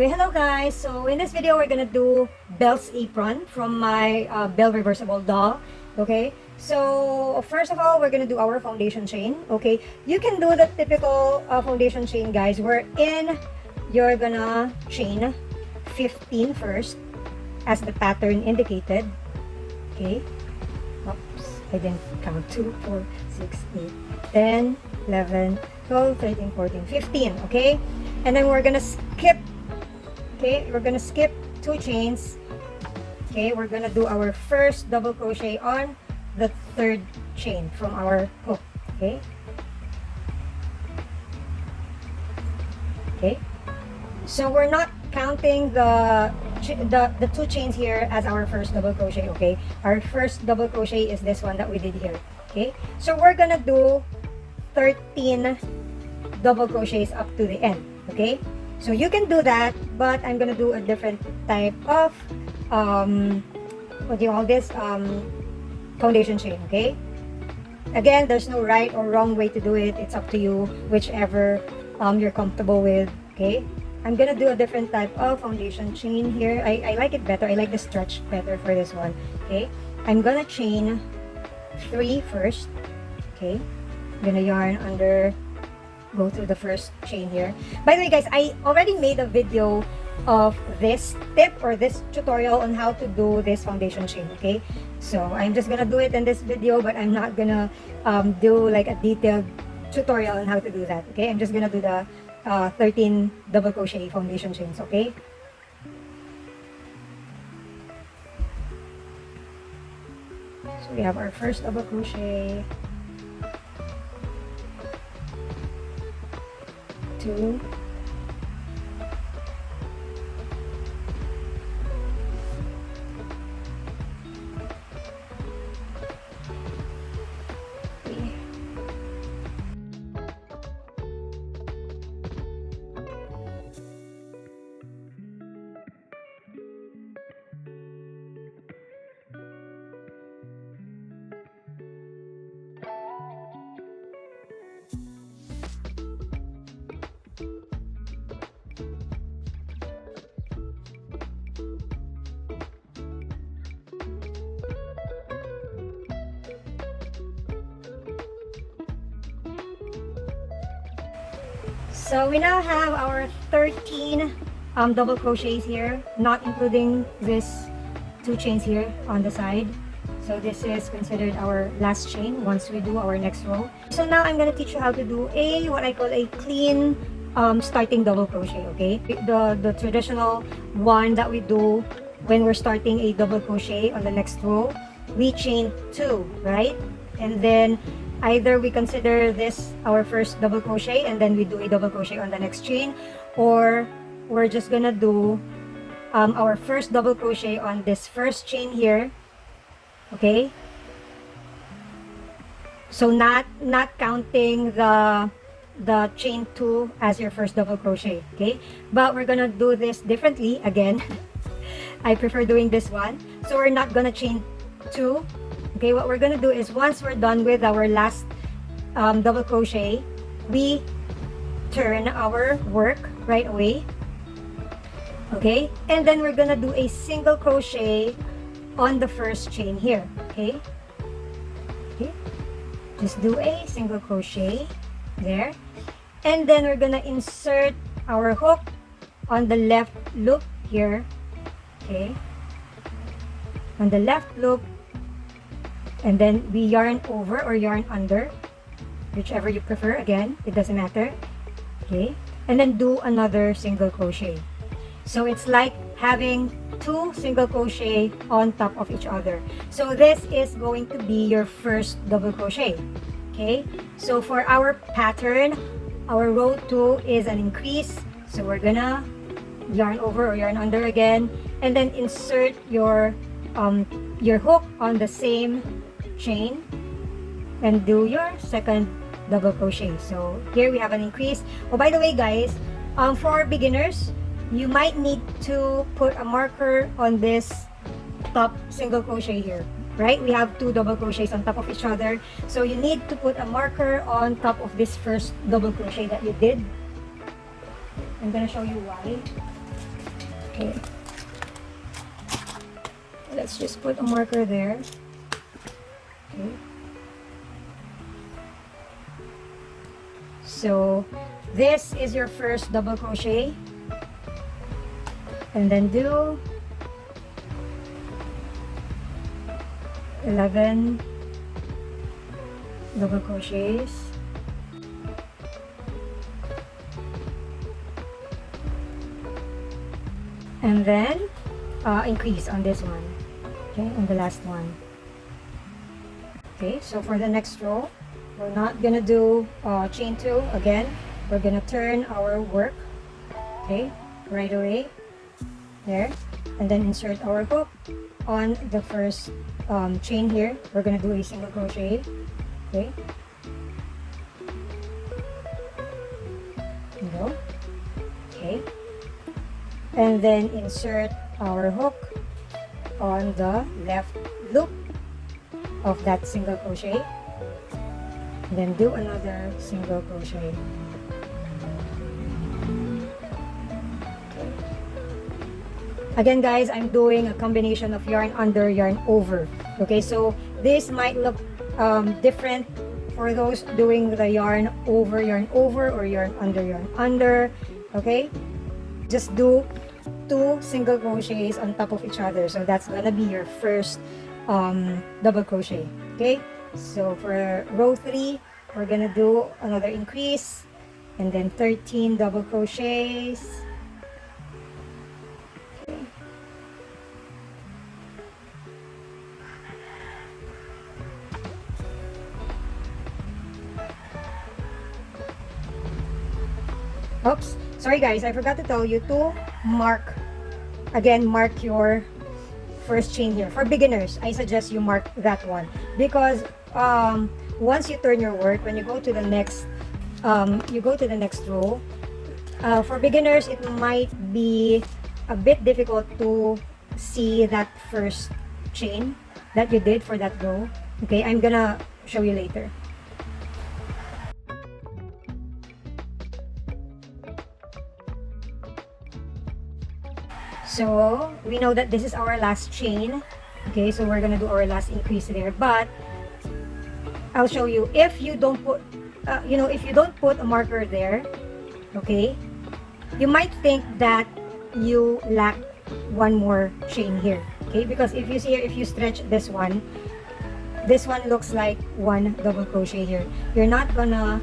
Okay, hello guys. So in this video, we're gonna do Belle's apron from my Belle reversible doll. Okay, so first of all, we're gonna do our foundation chain. Okay, you can do the typical foundation chain, guys, wherein you're gonna chain 15 first, as the pattern indicated. Okay, oops, I didn't count. 2, 4, 6, 8, 10, 11, 12, 13, 14, 15. Okay, and then we're gonna skip. Okay, we're gonna skip 2 chains. Okay, we're gonna do our first double crochet on the 3rd chain from our hook. Okay. Okay. So we're not counting the 2 chains here as our first double crochet. Okay. Our first double crochet is this one that we did here. Okay. So we're gonna do 13 double crochets up to the end. Okay. So you can do that, but I'm gonna do a different type of what do you call this, foundation chain. Okay, again, there's no right or wrong way to do it. It's up to you, whichever you're comfortable with. Okay, I'm gonna do a different type of foundation chain here. I like it better. I like the stretch better for this one. Okay, I'm gonna chain 3 first. Okay, I'm gonna yarn under, go through the first chain here. By the way, guys, I already made a video of this tip or this tutorial on how to do this foundation chain. Okay, so I'm just gonna do it in this video, but I'm not gonna do like a detailed tutorial on how to do that. Okay, I'm just gonna do the 13 double crochet foundation chains. Okay, so we have our first double crochet, 2, 3. So we now have our 13 double crochets here, not including this 2 chains here on the side. So this is considered our last chain once we do our next row. So now I'm going to teach you how to do what I call a clean starting double crochet. Okay, the traditional one that we do when we're starting a double crochet on the next row, we chain 2, right? And then either we consider this our first double crochet and then we do a double crochet on the next chain, or we're just gonna do our first double crochet on this first chain here. Okay, so not counting the chain 2 as your first double crochet. Okay, but we're gonna do this differently again. I prefer doing this one. So we're not gonna chain 2. Okay, what we're gonna do is once we're done with our last double crochet, we turn our work right away. Okay, and then we're gonna do a single crochet on the first chain here. Okay, okay, just do a single crochet there, and then we're gonna insert our hook on the left loop here. Okay, on the left loop, and then we yarn over or yarn under, whichever you prefer. Again, it doesn't matter. Okay, and then do another single crochet. So it's like having 2 single crochet on top of each other. So this is going to be your first double crochet. Okay, so for our pattern, our row 2 is an increase, so we're gonna yarn over or yarn under again, and then insert your hook on the same chain and do your second double crochet. So here we have an increase. Oh, by the way, guys, for beginners, you might need to put a marker on this top single crochet here, right? We have 2 double crochets on top of each other, so you need to put a marker on top of this first double crochet that you did. I'm gonna show you why. Okay. Let's just put a marker there. Okay. So this is your first double crochet, and then do 11 double crochets, and then increase on this one, okay, on the last one. Okay, so for the next row, we're not gonna do chain 2 again. We're gonna turn our work, okay, right away there, and then insert our hook on the first chain here. We're gonna do a single crochet, okay. There you go. Okay, and then insert our hook on the left loop of that single crochet, and then do another single crochet. Okay. Again guys, I'm doing a combination of yarn under, yarn over. Okay, so this might look different for those doing the yarn over, or yarn under. Okay, just do 2 single crochets on top of each other, so that's gonna be your first double crochet. Okay, so for row 3, we're gonna do another increase, and then 13 double crochets. Okay. Oops, sorry guys, I forgot to tell you to mark your first chain here. For beginners, I suggest you mark that one, because once you turn your work, when you go to the next row, for beginners it might be a bit difficult to see that first chain that you did for that row. Okay, I'm gonna show you later. So we know that this is our last chain. Okay, so we're gonna do our last increase there, but I'll show you, if you don't put if you don't put a marker there, okay, you might think that you lack one more chain here. Okay, because if you see here, if you stretch this one looks like one double crochet here. You're not gonna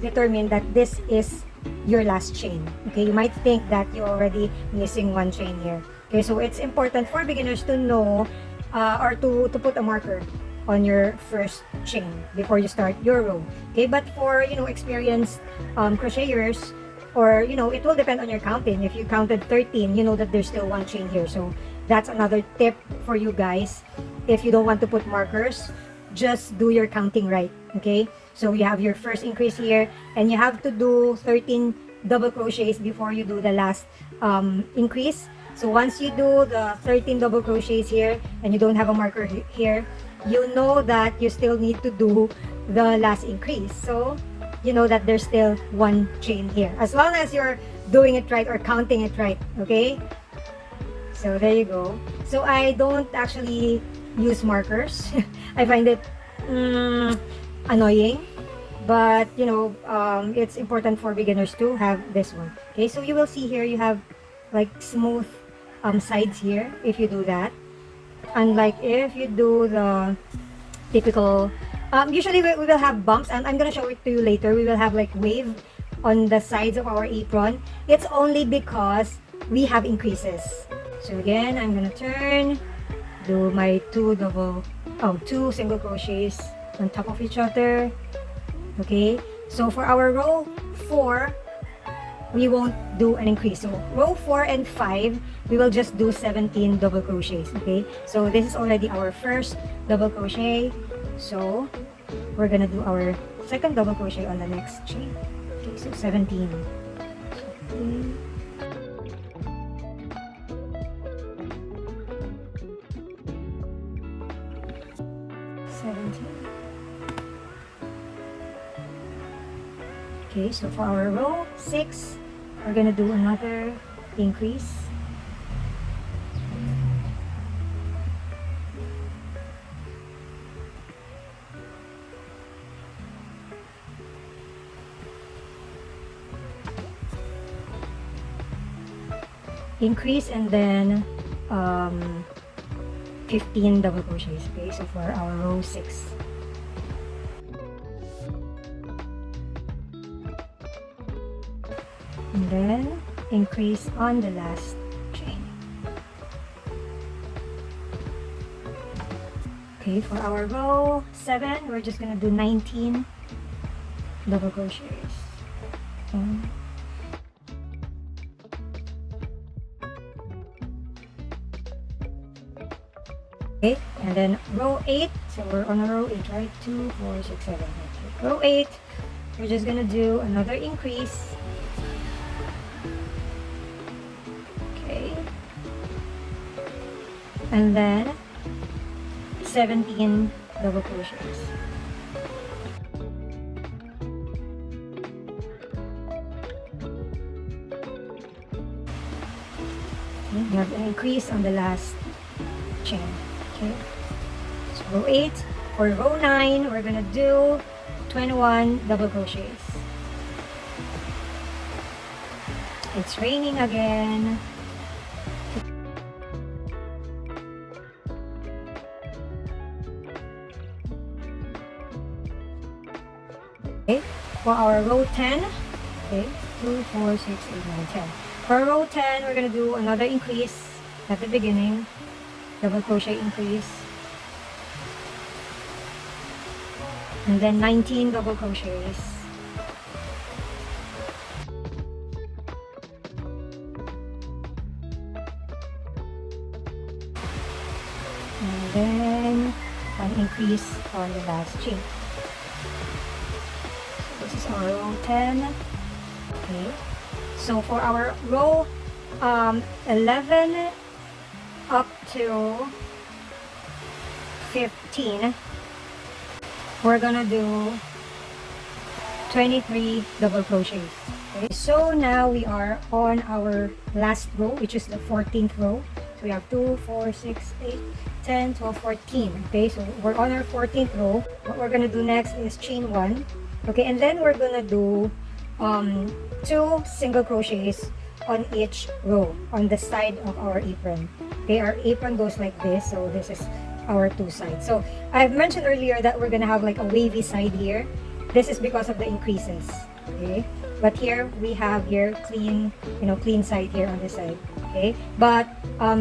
determine that this is your last chain. Okay, you might think that you're already missing one chain here. Okay, so it's important for beginners to know or to put a marker on your first chain before you start your row. Okay, but for experienced crocheters, or it will depend on your counting. If you counted 13, you know that there's still one chain here. So that's another tip for you guys. If you don't want to put markers, just do your counting right. Okay, so you have your first increase here, and you have to do 13 double crochets before you do the last increase. So once you do the 13 double crochets here and you don't have a marker here, you know that you still need to do the last increase. So you know that there's still one chain here, as long as you're doing it right or counting it right. Okay, so there you go. So I don't actually use markers. I find it annoying, but it's important for beginners to have this one. Okay, so you will see here you have like smooth sides here if you do that, unlike if you do the typical usually we will have bumps, and I'm gonna show it to you later. We will have like wave on the sides of our apron. It's only because we have increases. So again, I'm gonna turn, do my 2 single crochets on top of each other. Okay, so for our row 4, we won't do an increase. So row 4 and 5, we will just do 17 double crochets. Okay, so this is already our first double crochet, so we're gonna do our second double crochet on the next chain. Okay, so 17. 17. Okay, so for our row 6, we're gonna do another increase. increase, and then 15 double crochets. Okay, so for our row 6. And then increase on the last chain. Okay, for our row 7, we're just gonna do 19 double crochets. Okay, and then row 8, so we're on row 8, right? 2, 4, 6, 7, 8. Row 8, we're just gonna do another increase. Okay, and then 17 double crochets. Okay, you have an increase on the last chain. Okay, so row 8. For row 9, we're gonna do 21 double crochets. It's raining again. Okay, for our row 10, okay, 2, 4, 6, 8, 9, 10. For row 10, we're gonna do another increase at the beginning, double crochet increase, and then 19 double crochets. And then one increase on the last chain. So this is our row 10. Okay. So for our row 11 up to 15, we're gonna do 23 double crochets. Okay, so now we are on our last row, which is the 14th row. So we have 2, 4, 6, 8, 10, 12, 14. Okay, so we're on our 14th row. What we're gonna do next is chain 1. Okay, and then we're gonna do 2 single crochets on each row on the side of our apron. Okay, our apron goes like this, so this is our 2 sides. So I've mentioned earlier that we're gonna have like a wavy side here. This is because of the increases. Okay, but here we have here clean, clean side here on this side. Okay, but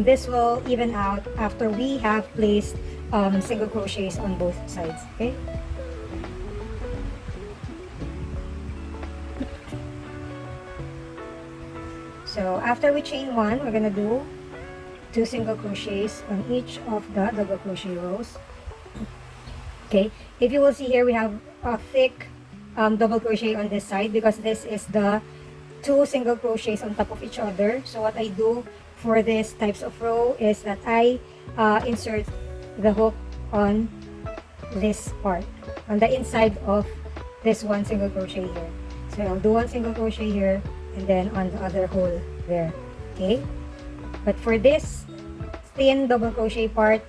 this will even out after we have placed single crochets on both sides. Okay. So after we chain 1, we're gonna do 2 single crochets on each of the double crochet rows. Okay, if you will see here, we have a thick double crochet on this side because this is the 2 single crochets on top of each other. So what I do for this types of row is that I insert the hook on this part, on the inside of this 1 single crochet here. So I'll do 1 single crochet here and then on the other hole there. Okay, but for this thin double crochet part,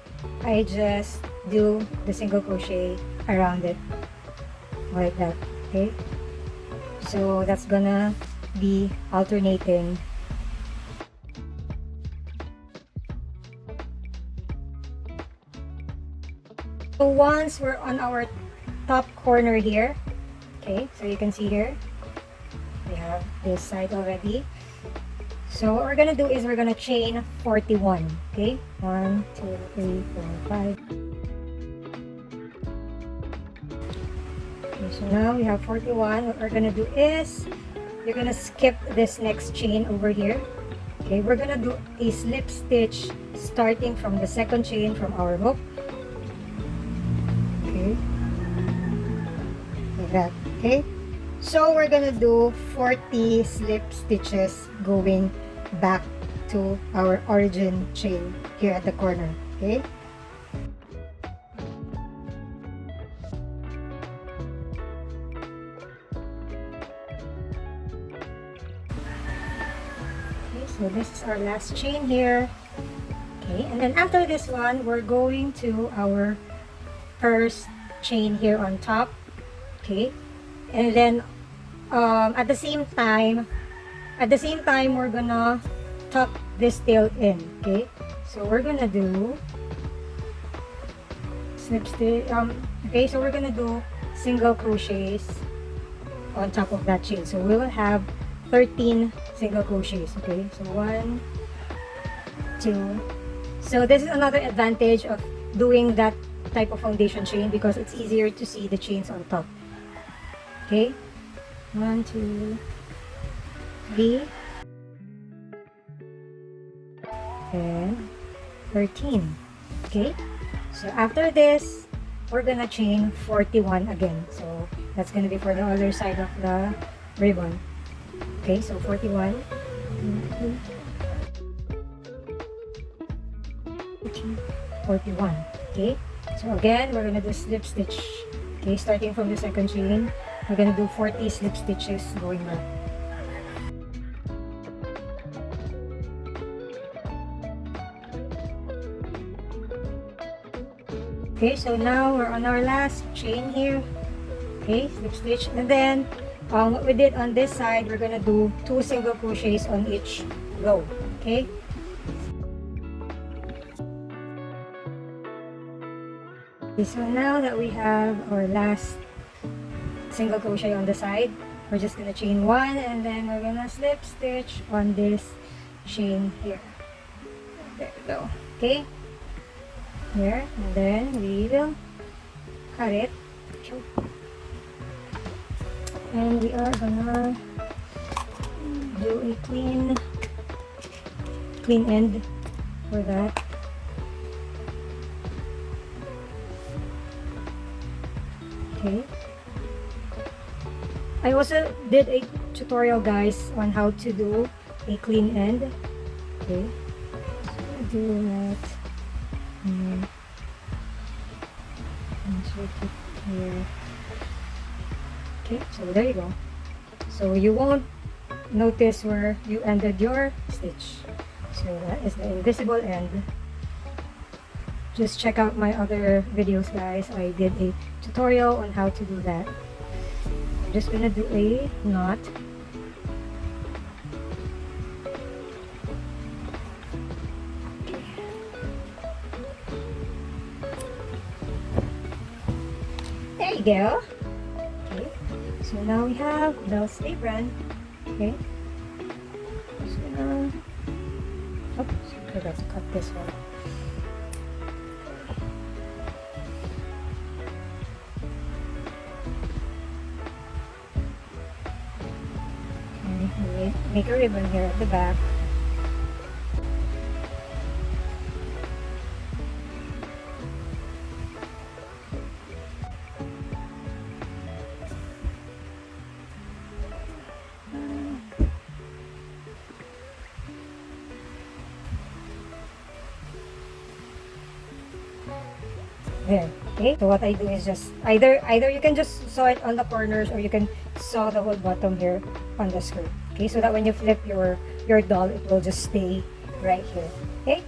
I just do the single crochet around it like that. Okay, so that's gonna be alternating. So once we're on our top corner here, okay, so you can see here we have this side already. So what we're gonna do is we're gonna chain 41. Okay, 1, 2, 3, 4, 5. Okay, so now we have 41. What we're gonna do is you're gonna skip this next chain over here. Okay, we're gonna do a slip stitch starting from the second chain from our hook. Okay, like that. Okay, so we're gonna do 40 slip stitches going back to our origin chain here at the corner. Okay, so this is our last chain here. Okay, and then after this one, we're going to our first chain here on top. Okay, and then at the same time we're gonna tuck this tail in. Okay, so we're gonna do slip stitch. Okay, so we're gonna do single crochets on top of that chain. So we will have 13 single crochets. Okay, so 1, 2. So this is another advantage of doing that type of foundation chain because it's easier to see the chains on top. Okay, 1, 2, 3, and 13. Okay, so after this we're gonna chain 41 again. So that's gonna be for the other side of the ribbon. Okay, so 41, 41. Okay, so again we're gonna do slip stitch. Okay, starting from the second chain, we're gonna do 40 slip stitches going back. Okay, so now we're on our last chain here. Okay, slip stitch, and then what we did on this side, we're gonna do 2 single crochets on each row. Okay, so now that we have our last single crochet on the side, we're just gonna chain 1, and then we're gonna slip stitch on this chain here. There we go. Okay, here, and then we will cut it, and we are gonna do a clean end for that. Okay, I also did a tutorial, guys, on how to do a clean end. Okay, so do that. Insert it here. Okay, so there you go. So you won't notice where you ended your stitch. So that is the invisible end. Just check out my other videos, guys. I did a tutorial on how to do that. I'm just gonna do a knot. There you go. Okay, so now we have Belle's apron. Okay, just gonna, oops, I forgot to cut this one. Okay, make a ribbon here at the back. There. Okay, so what I do is just either you can just sew it on the corners, or you can sew the whole bottom here on the skirt. Okay, so that when you flip your doll, it will just stay right here. Okay,